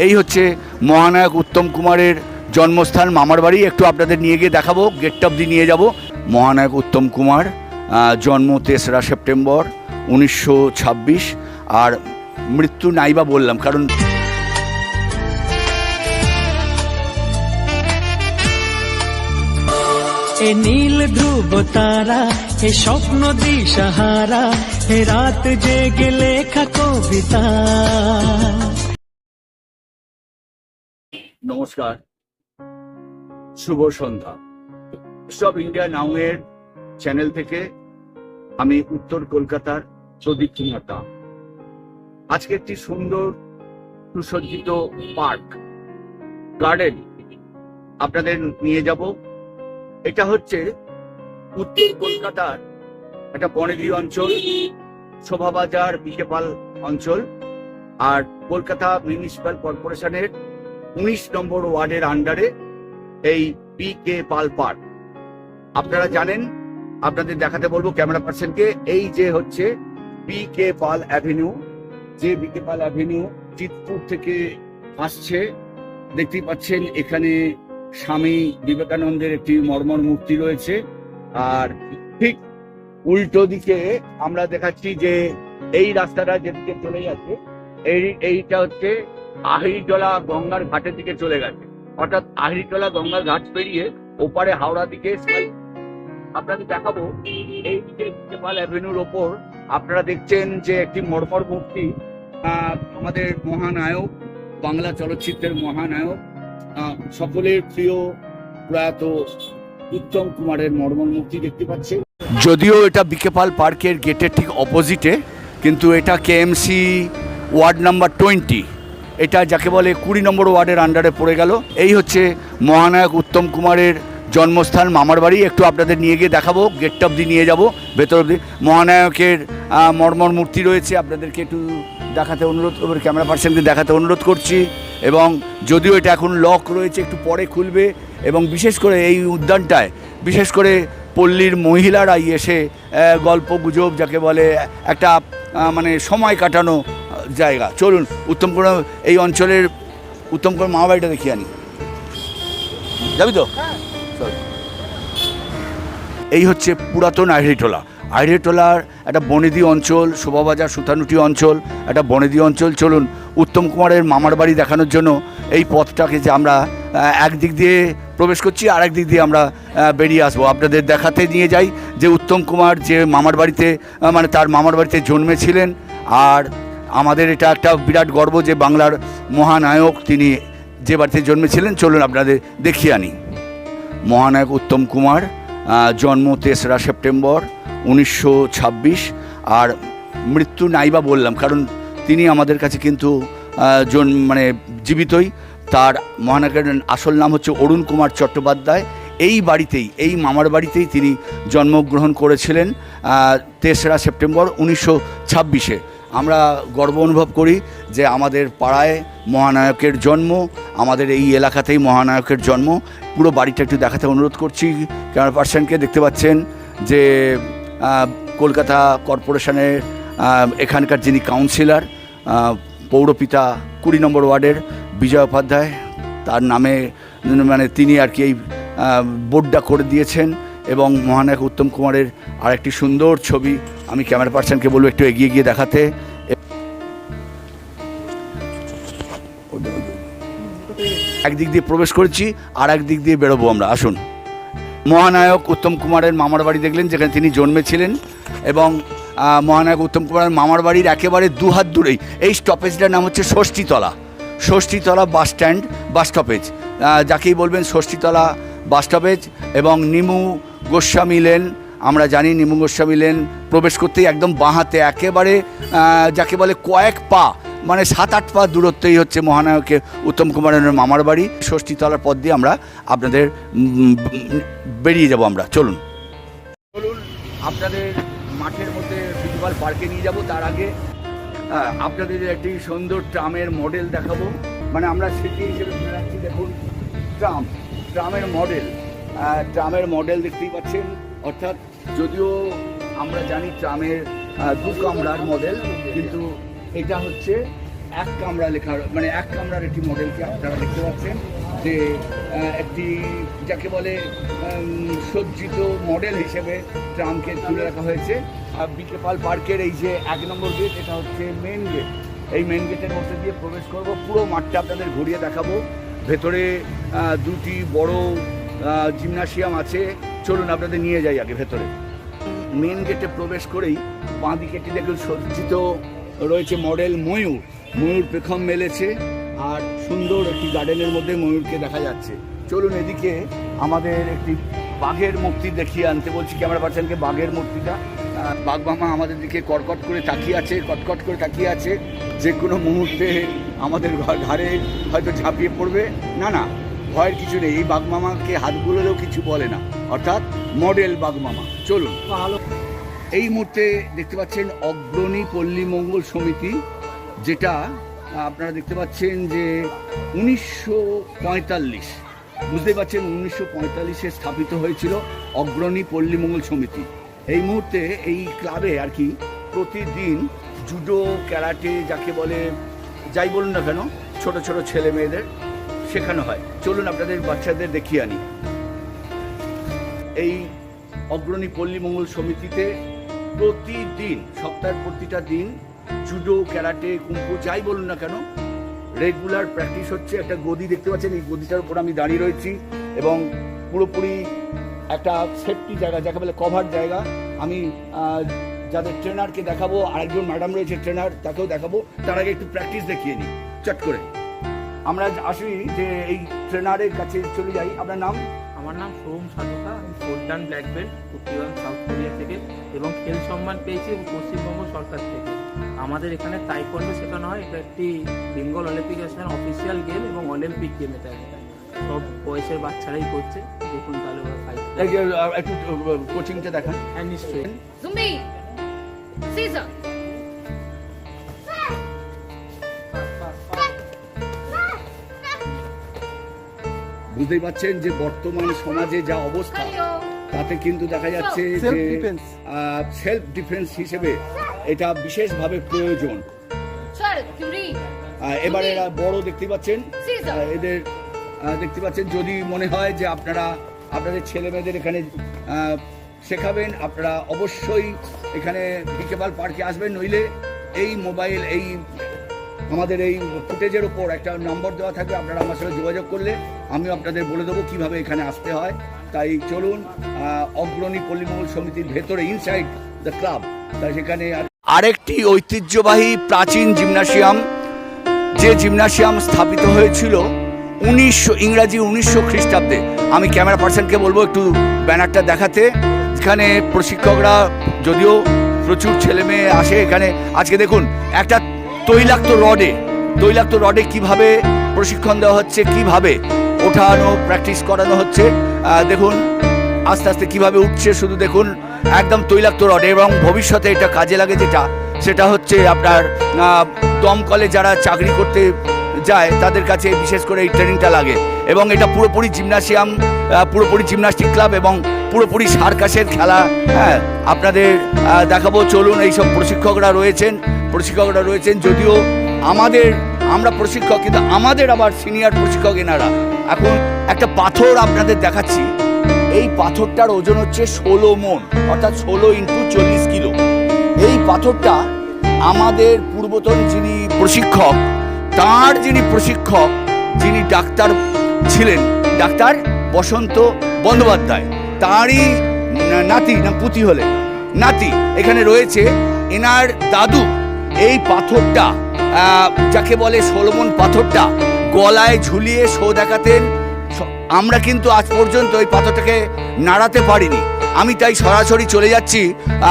এই হচ্ছে মহানায়ক উত্তম কুমারের জন্মস্থান মামার বাড়ি। একটু আপনাদের নিয়ে গিয়ে দেখাবো, গেট অবধি নিয়ে যাব। মহানায়ক উত্তম কুমার জন্ম 3রা সেপ্টেম্বর 1926, আর মৃত্যু নাইবা বললাম কারণ এ নীল ধ্রুব তারা, এ স্বপ্ন দিশাহারা, এ রাত জেগে লেখা কবিতা। নমস্কার, শুভ সন্ধ্যা। সব ইন্ডিয়া নাও এর চ্যানেল থেকে আমি উত্তর কলকাতার প্রদীপ কুমার দাস। আজকে একটি সুন্দর সুসজ্জিত পার্ক গার্ডেন আপনাদের নিয়ে যাব। এটা হচ্ছে উত্তর কলকাতার একটা বনেদি অঞ্চল, শোভাবাজার বিকেপাল অঞ্চল, আর কলকাতা মিউনিসিপ্যাল কর্পোরেশনের 19 নম্বর ওয়ার্ডের আন্ডারে এই BK পাল পার্ক। আপনারা জানেন, আপনাদের দেখাতে বলবো ক্যামেরা পার্সনকে। এই যে হচ্ছে BK পাল অ্যাভিনিউ, যে BK পাল অ্যাভিনিউ চিতপুর থেকে আসছে। দেখতেই পাচ্ছেন এখানে স্বামী বিবেকানন্দের একটি মর্মর মূর্তি রয়েছে, আর ঠিক উল্টো দিকে আমরা দেখাচ্ছি যে এই রাস্তাটা যেদিকে চলে যাচ্ছে, এইটা হচ্ছে আহিরিটোলা গঙ্গার ঘাটের দিকে চলে গেছে। অর্থাৎ আহিরিটোলা গঙ্গার ঘাট পেরিয়ে ওপারে হাওড়া দিকে আপনাদের দেখাবো। এই বিকেপাল অ্যাভিনিউর ওপর আপনারা দেখছেন যে একটি মর্মর মূর্তি, আমাদের মহানায়ক, বাংলা চলচ্চিত্রের মহানায়ক, সকলের প্রিয় প্রয়াত উত্তম কুমারের মর্মর মূর্তি দেখতে পাচ্ছেন। যদিও এটা বিকেপাল পার্কের গেটের ঠিক অপোজিটে, কিন্তু এটা KMC ওয়ার্ড নাম্বার 20, এটা যাকে বলে 20 নম্বর ওয়ার্ডের আন্ডারে পড়ে গেল। এই হচ্ছে মহানায়ক উত্তম কুমারের জন্মস্থান মামার বাড়ি। একটু আপনাদের নিয়ে গিয়ে দেখাবো, গেট অবধি নিয়ে যাব, ভেতর অবধি। মহানায়কের মর্মর মূর্তি রয়েছে, আপনাদেরকে একটু দেখাতে অনুরোধ, ক্যামেরা পার্সনকে দেখাতে অনুরোধ করছি। এবং যদিও এটা এখন লক রয়েছে, একটু পরে খুলবে। এবং বিশেষ করে এই উদ্যানটায় বিশেষ করে পল্লীর মহিলারাই এসে গল্প গুজব, যাকে বলে একটা মানে সময় কাটানো জায়গা। চলুন উত্তম কুমার এই অঞ্চলের উত্তম কুমার মামা বাড়িটা দেখিয়ে আনি। যাবি তো? এই হচ্ছে পুরাতন আহিরিটোলা। আহিরিটোলার একটা বনেদি অঞ্চল, শোভাবাজার সুতানুটি অঞ্চল, একটা বনেদি অঞ্চল। চলুন উত্তম কুমারের মামার বাড়ি দেখানোর জন্য এই পথটাকে যে আমরা একদিক দিয়ে প্রবেশ করছি, আর একদিক দিয়ে আমরা বেরিয়ে আসবো। আপনাদের দেখাতে নিয়ে যাই যে উত্তম কুমার যে মামার বাড়িতে, মানে তার মামার বাড়িতে জন্মেছিলেন। আর আমাদের এটা একটা বিরাট গর্ব যে বাংলার মহানায়ক তিনি যে বাড়িতে জন্মেছিলেন। চলুন আপনাদের দেখিয়ে আনি। মহানায়ক উত্তম কুমার জন্ম 3রা সেপ্টেম্বর 1926, আর মৃত্যু নাইবা বললাম কারণ তিনি আমাদের কাছে কিন্তু মানে জীবিতই। তার মহানায়কের আসল নাম হচ্ছে অরুণ কুমার চট্টোপাধ্যায়। এই বাড়িতেই, এই মামার বাড়িতেই তিনি জন্মগ্রহণ করেছিলেন 3রা সেপ্টেম্বর 1926-এ। আমরা গর্ব অনুভব করি যে আমাদের পাড়ায় মহানায়কের জন্ম, আমাদের এই এলাকাতেই মহানায়কের জন্ম। পুরো বাড়িটা একটু দেখাতে অনুরোধ করছি ক্যামেরা পার্সনকে। দেখতে পাচ্ছেন যে কলকাতা কর্পোরেশনের এখানকার যিনি কাউন্সিলর, পৌরপিতা 20 নম্বর ওয়ার্ডের বিজয় উপাধ্যায়, তার নামে মানে তিনি আর কি এই বোর্ডটা করে দিয়েছেন। এবং মহানায়ক উত্তম কুমারের আরেকটি সুন্দর ছবি আমি ক্যামেরা পার্সনকে বলবো একটু এগিয়ে গিয়ে দেখাতে। একদিক দিয়ে প্রবেশ করেছি, আর একদিক দিয়ে বেরোবো আমরা। আসুন। মহানায়ক উত্তম কুমারের মামার বাড়ি দেখলেন, যেখানে তিনি জন্মেছিলেন। এবং মহানায়ক উত্তম কুমারের মামার বাড়ির একেবারে 2 হাত দূরেই এই স্টপেজটার নাম হচ্ছে Sasthitala. Sasthitala bus stand, bus stoppage, যাকেই বলবেন ষষ্ঠীতলা বাস স্টপেজ। এবং নিমু গোস্বামী লেন, আমরা জানি নিমু গোস্বামী লেন প্রবেশ করতেই একদম বাঁ হাতে একেবারে যাকে বলে কয়েক পা, মানে 7-8 পা দূরত্বেই হচ্ছে মহানায়কের উত্তম কুমারের মামার বাড়ি। ষষ্ঠীতলার পথ দিয়ে আমরা আপনাদের বেরিয়ে যাব আমরা। চলুন আপনাদের মাঠের মধ্যে বিকেপাল পার্কে নিয়ে যাব। তার আগে আপনাদের একটি সুন্দর ট্রামের মডেল দেখাবো, মানে আমরা স্মৃতি হিসেবে ধরে রাখছি। দেখুন ট্রামের মডেল দেখতেই পাচ্ছেন। অর্থাৎ যদিও আমরা জানি ট্রামের 2 কামরার মডেল, কিন্তু এটা হচ্ছে এক কামরা লেখা, মানে এক কামরার একটি মডেলকে আপনারা দেখতে পাচ্ছেন যে একটি যাকে বলে সজ্জিত মডেল হিসেবে ট্রামকে তুলে রাখা হয়েছে। আর বিকে পাল পার্কের এই যে 1 নম্বর গেট, এটা হচ্ছে মেন গেট। এই মেন গেটের মধ্যে দিয়ে প্রবেশ করব, পুরো মাঠটা আপনাদের ঘুরিয়ে দেখাবো। ভেতরে দুটি বড় জিমনাসিয়াম আছে, চলুন আপনাদের নিয়ে যাই আগে ভেতরে। মেন গেটে প্রবেশ করেই বাঁ দিকে একটি দেখুন সজ্জিত রয়েছে মডেল ময়ূর, ময়ূর পেখম মেলেছে আর সুন্দর একটি গার্ডেনের মধ্যে ময়ূরকে দেখা যাচ্ছে। চলুন এদিকে আমাদের একটি বাঘের মূর্তি দেখিয়ে আনতে বলছি ক্যামেরা পার্সনকে। বাঘের মূর্তিটা, বাঘ মামা আমাদের দিকে কটকট করে তাকিয়ে আছে, কটকট করে তাকিয়ে আছে, যে কোনো মুহূর্তে আমাদের ঘাড়ে হয়তো ঝাঁপিয়ে পড়বে। না না, ভয়ের কিছু নেই, এই বাঘ মামাকে হাত বুলোলেও কিছু বলে না, অর্থাৎ মডেল বাঘ মামা। চলুন। এই মুহূর্তে দেখতে পাচ্ছেন অগ্রণী পল্লী মঙ্গল সমিতি, যেটা আপনারা দেখতে পাচ্ছেন যে 1945, বুঝতেই পারছেন 1945-এ স্থাপিত হয়েছিল অগ্রণী পল্লী মঙ্গল সমিতি। এই মুহূর্তে এই ক্লাবে আর কি প্রতিদিন জুডো, ক্যারাটে যাকে বলে, যাই বলুন না কেন, ছোট ছোট ছেলে মেয়েদের শেখানো হয়। চলুন আপনাদের বাচ্চাদের দেখিয়ে আনি। এই অগ্রণী পল্লী মঙ্গল সমিতিতে প্রতিদিন, সপ্তাহের প্রতিটা দিন জুডো, ক্যারাটে, কুম্ফু যাই বলুন না কেন, রেগুলার প্র্যাকটিস হচ্ছে। একটা গদি দেখতে পাচ্ছেন, এই গদিটার উপর আমি দাঁড়িয়ে রয়েছি এবং পুরোপুরি একটা সেফটি জায়গা, যাকে বলে কভার জায়গা। আমি যাদের ট্রেনারকে দেখাবো, আরেকজন ম্যাডাম রয়েছে ট্রেনার, তাকেও দেখাবো। তার আগে একটু প্র্যাকটিস দেখিয়ে নিই চট করে। আমরা আসি যে এই ট্রেনারের কাছে চলে যাই। আপনার নাম? আমার নাম সোম সাধুকা, আমি ফোর্ডান ব্ল্যাক বেল্ট কুকিওয়ান সাউথ কোরিয়া থেকে এবং খেল সম্মান পেয়েছি পশ্চিমবঙ্গ সরকার থেকে। আমাদের এখানে তাইকোয়ান্ডো শেখানো হয়, এটা একটি Bengal Olympic association official game এবং অলিম্পিক গেম। এটা সব বয়সের বাচ্চারাই করছে, দেখুন তাহলে ওরা ফাইট। একটু কোচিংটা দেখান। হ্যাঁ নিশ্চয়ই। Zumbi! Caesar! বুঝতেই পাচ্ছেন যে বর্তমান সমাজে যা অবস্থা, তাতে কিন্তু দেখা যাচ্ছে যে সেলফ ডিফেন্স হিসেবে এটা বিশেষভাবে প্রয়োজন। এবারে এরা বড় দেখতে পাচ্ছেন, এদের দেখতে পাচ্ছেন। যদি মনে হয় যে আপনারা আপনাদের ছেলে মেয়েদের এখানে শেখাবেন, আপনারা অবশ্যই এখানে বিকেপাল পার্কে আসবেন। নইলে এই মোবাইল, এই আমাদের এই ফুটেজের ওপর একটা নম্বর দেওয়া থাকবে, আপনারা আমার সঙ্গে যোগাযোগ করলে আমিও আপনাদের বলে দেবো কীভাবে এখানে আসতে হয়। তাই চলুন অগ্রণী পল্লী মঙ্গল সমিতির ভেতরে, ইনসাইড দ্য ক্লাব, তাই সেখানে আরেকটি ঐতিহ্যবাহী প্রাচীন জিমনাসিয়াম, যে জিমনাসিয়াম স্থাপিত হয়েছিল ইংরাজি 1900 খ্রিস্টাব্দে। আমি ক্যামেরা পার্সনকে বলবো একটু ব্যানারটা দেখাতে। এখানে প্রশিক্ষকরা, যদিও প্রচুর ছেলে মেয়ে আসে এখানে, আজকে দেখুন একটা তৈলাক্ত রডে কিভাবে প্রশিক্ষণ দেওয়া হচ্ছে, কিভাবে ওঠানো, প্র্যাকটিস করানো হচ্ছে। দেখুন আস্তে আস্তে কিভাবে উঠছে, শুধু দেখুন একদম তৈলাক্ত রডে। এবং ভবিষ্যতে এটা কাজে লাগে, সেটা হচ্ছে আপনার দমকলে যারা চাকরি করতে যায় তাদের কাছে বিশেষ করে এই ট্রেনিংটা লাগে। এবং এটা পুরোপুরি জিমনাসিয়াম, পুরোপুরি জিমনাস্টিক ক্লাব এবং পুরোপুরি সার্কাসের খেলা। হ্যাঁ, আপনাদের দেখাবো। চলুন। এইসব প্রশিক্ষকরা রয়েছেন, যদিও আমরা প্রশিক্ষক, কিন্তু আমাদের আবার সিনিয়র প্রশিক্ষক এনারা। এখন একটা পাথর আপনাদের দেখাচ্ছি। এই পাথরটার ওজন হচ্ছে 16 মণ, অর্থাৎ 16 × 40 কিলো। এই পাথরটা আমাদের পূর্বতন যিনি প্রশিক্ষক, যিনি ডাক্তার ছিলেন, ডাক্তার বসন্ত বন্দ্যোপাধ্যায়, তাঁরই নাতি এখানে রয়েছে। এনার দাদু এই পাথরটা, যাকে বলে সোলোমন পাথরটা, গলায় ঝুলিয়ে শো দেখাতেন। আমরা কিন্তু আজ পর্যন্ত এই পাথরটাকে নাড়াতে পারিনি। আমি তাই সরাসরি চলে যাচ্ছি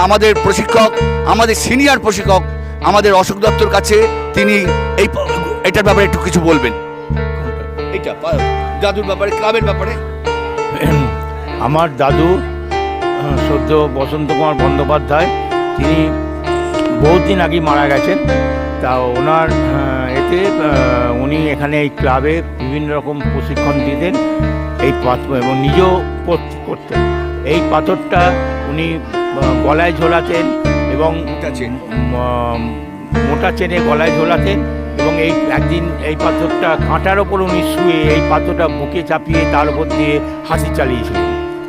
আমাদের প্রশিক্ষক, আমাদের সিনিয়র প্রশিক্ষক, আমাদের অশোক দত্তর কাছে। তিনি এটার ব্যাপারে একটু কিছু বলবেন। এটা দাদুর ব্যাপারে, ক্লাবের ব্যাপারে। আমার দাদু সদ্য বসন্ত কুমার বন্দ্যোপাধ্যায়, তিনি বহুদিন আগে মারা গেছেন। তা ওনার উনি এখানে এই ক্লাবে বিভিন্ন রকম প্রশিক্ষণ দিতেন এই পাথর, এবং নিজেও করতেন। এই পাথরটা উনি গলায় ঝোলাতেন এবং মোটা চেনে গলায় ঝোলাতেন এবং এই একদিন এই পাথরটা কাঁটার ওপর উনি শুয়ে এই পাথরটা বুকে চাপিয়ে তার উপর দিয়ে হাসি চালিয়েছিলেন,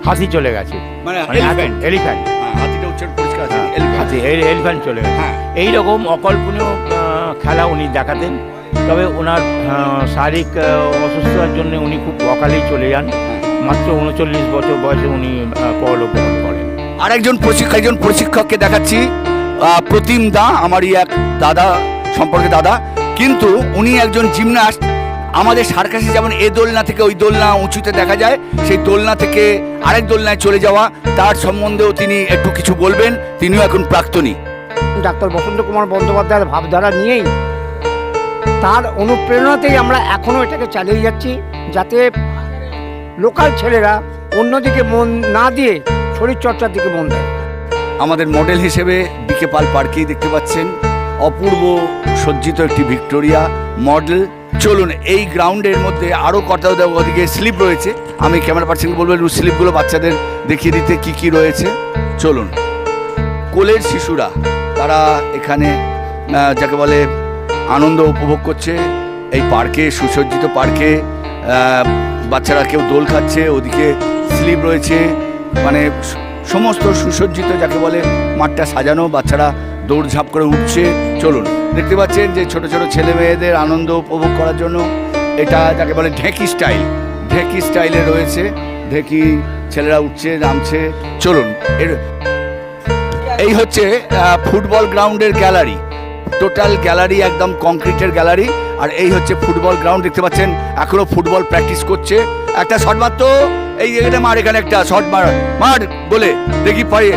হাসি চলে গেছে, মানে এলিফ্যান্ট, হাতিটা উচ্চারণ পরিষ্কার আছে, হাতি এলিফ্যান্ট চলে গেছে। হ্যাঁ। এইরকম অকল্পনীয় খেলা উনি দেখাতেন। তবে ওনার শারীরিক অসুস্থতার জন্য উনি খুব অকালেই চলে যান। মাত্র 39 বছর বয়সে উনি পরলোক গমন করেন। একজন প্রশিক্ষককে দেখাচ্ছি, প্রতিম দা, আমারই এক দাদা সম্পর্কে দাদা, কিন্তু উনি একজন জিমন্যাস্ট। আমাদের সার্কাসে যেমন এ দোলনা থেকে ওই দোলনা উঁচুতে দেখা যায়, সেই দোলনা থেকে আরেক দোলনায় চলে যাওয়া, তার সম্বন্ধেও তিনি একটু কিছু বলবেন। তিনিও এখন প্রাক্তনী। ডাক্তার বসন্ত কুমার বন্দ্যোপাধ্যায়ের ভাবধারা নিয়েই, তার অনুপ্রেরণাতেই আমরা এখনও এটাকে চালিয়ে যাচ্ছি, যাতে লোকাল ছেলেরা অন্যদিকে মন না দিয়ে শরীরচর্চার দিকে মন দেয়। আমাদের মডেল হিসেবে বিকে পাল পার্কেই দেখতে পাচ্ছেন অপূর্ব সজ্জিত একটি ভিক্টোরিয়া মডেল। চলুন, এই গ্রাউন্ডের মধ্যে আরও কটা ওদিকে স্লিপ রয়েছে, আমি ক্যামেরা পার্সনকে বলবো একটু স্লিপগুলো বাচ্চাদের দেখিয়ে দিতে কি কি রয়েছে। চলুন, কোলের শিশুরা তারা এখানে যাকে বলে আনন্দ উপভোগ করছে এই পার্কে, সুসজ্জিত পার্কে। বাচ্চারা কেউ দোল খাচ্ছে, ওদিকে স্লিপ রয়েছে, মানে সমস্ত সুসজ্জিত যাকে বলে মাঠটা সাজানো, বাচ্চারা দৌড়ঝাঁপ করে উঠছে। চলুন, দেখতে পাচ্ছেন যে ছোট ছোট ছেলে মেয়েদের আনন্দ উপভোগ করার জন্য এটা যাকে বলে ঢেঁকি স্টাইলে রয়েছে। ঢেঁকি ছেলেরা উঠছে, নামছে। চলুন, এই হচ্ছে ফুটবল গ্রাউন্ডের গ্যালারি, টোটাল গ্যালারি একদম কংক্রিটের গ্যালারি। আর এই হচ্ছে ফুটবল গ্রাউন্ড, দেখতে পাচ্ছেন এখনো ফুটবল প্র্যাকটিস করছে। একটা শট মারতো, এই এখানে মার, এখানে একটা শট মার বলে দেখি পারি,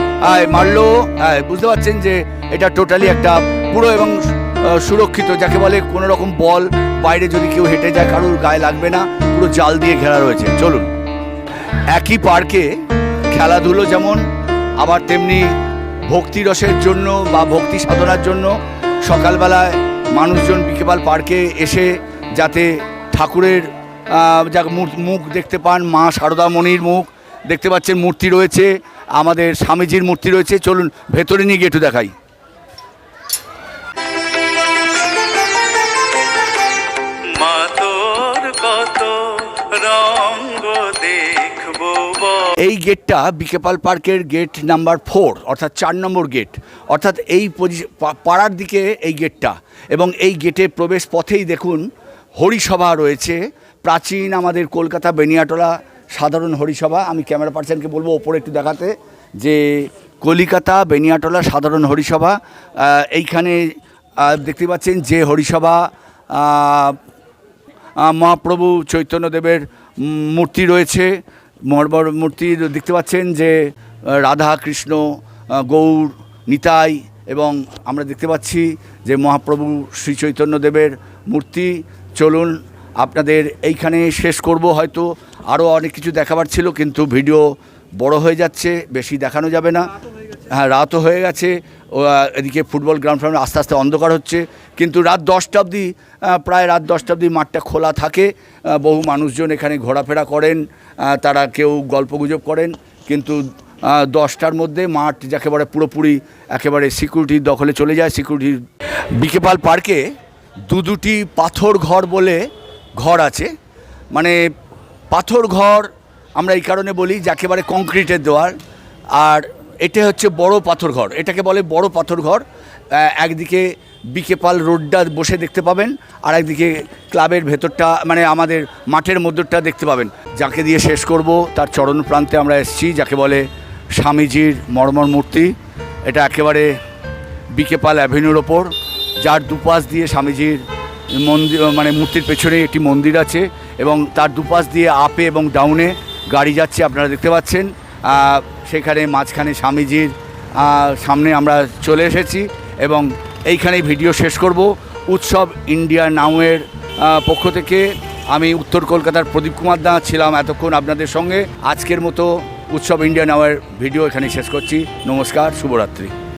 মারলো। বুঝতে পারছেন যে এটা টোটালি একটা পুরো এবং সুরক্ষিত, যাকে বলে কোনো রকম বল বাইরে যদি কেউ হেঁটে যায় কারোর গায়ে লাগবে না, পুরো জাল দিয়ে ঘেরা রয়েছে। চলুন, একই পার্কে খেলাধুলো যেমন, আবার তেমনি ভক্তিরসের জন্য বা ভক্তি সাধনার জন্য সকালবেলায় মানুষজন বিকেপাল পার্কে এসে যাতে ঠাকুরের মুখ দেখতে পান, মা শারদামণির মুখ দেখতে পাচ্ছেন, মূর্তি রয়েছে, আমাদের স্বামীজির মূর্তি রয়েছে। চলুন ভেতরে নিয়ে গিয়ে একটু দেখাই। এই গেটটা বিকেপাল পার্কের গেট নাম্বার 4, অর্থাৎ 4 নম্বর গেট, অর্থাৎ এই পাড়ার দিকে এই গেটটা। এবং এই গেটের প্রবেশ পথেই দেখুন হরিসভা রয়েছে, প্রাচীন আমাদের কলকাতা বেনিয়াটোলা সাধারণ হরিসভা। আমি ক্যামেরা পার্সনকে বলবো ওপরে একটু দেখাতে, যে কলিকাতা বেনিয়াটোলা সাধারণ হরিসভা। এইখানে দেখতে পাচ্ছেন যে হরিসভা মহাপ্রভু চৈতন্যদেবের মূর্তি রয়েছে, বড় মূর্তি দেখতে পাচ্ছেন যে রাধা কৃষ্ণ গৌর নিতাই, এবং আমরা দেখতে পাচ্ছি যে মহাপ্রভু শ্রী চৈতন্যদেবের মূর্তি। চলুন, আপনাদের এইখানে শেষ করব, হয়তো আরও অনেক কিছু দেখাবার ছিল কিন্তু ভিডিও বড় হয়ে যাচ্ছে, বেশি দেখানো যাবে না। হ্যাঁ, রাতও হয়ে গেছে, এদিকে ফুটবল গ্রাউন্ড আস্তে আস্তে অন্ধকার হচ্ছে, কিন্তু রাত 10টা অবধি, প্রায় রাত 10টা অবধি মাঠটা খোলা থাকে। বহু মানুষজন এখানে ঘোরাফেরা করেন, তারা কেউ গল্পগুজব করেন, কিন্তু 10টার মধ্যে মাঠ যাকে বলে পুরোপুরি একেবারে সিকিউরিটির দখলে চলে যায়। সিকিউরিটি বিকেপাল পার্কে দুটি পাথর ঘর বলে ঘর আছে, মানে পাথর ঘর আমরা এই কারণে বলি যে একেবারে কংক্রিটের দেওয়াল, আর এটা হচ্ছে বড় পাথর ঘর, এটাকে বলে বড় পাথর ঘর। একদিকে বিকেপাল রোডটা বসে দেখতে পাবেন, আর একদিকে ক্লাবের ভেতরটা, মানে আমাদের মাঠের মধ্যটা দেখতে পাবেন। যাকে দিয়ে শেষ করব তার চরণ প্রান্তে আমরা এসেছি, যাকে বলে স্বামীজির মর্মর মূর্তি। এটা একেবারে বিকেপাল অ্যাভিনিউর ওপর, যার দুপাশ দিয়ে স্বামীজির মন্দির, মানে মূর্তির পেছনে একটি মন্দির আছে, এবং তার দুপাশ দিয়ে আপে এবং ডাউনে গাড়ি যাচ্ছে, আপনারা দেখতে পাচ্ছেন। সেখানে মাঝখানে স্বামীজির সামনে আমরা চলে এসেছি, এবং এইখানেই ভিডিও শেষ করব। উৎসব ইন্ডিয়া নাউয়ের পক্ষ থেকে আমি উত্তর কলকাতার প্রদীপ কুমার দা ছিলাম এতক্ষণ আপনাদের সঙ্গে। আজকের মতো উৎসব ইন্ডিয়া নাউয়ের ভিডিও এখানেই শেষ করছি। নমস্কার, শুভরাত্রি।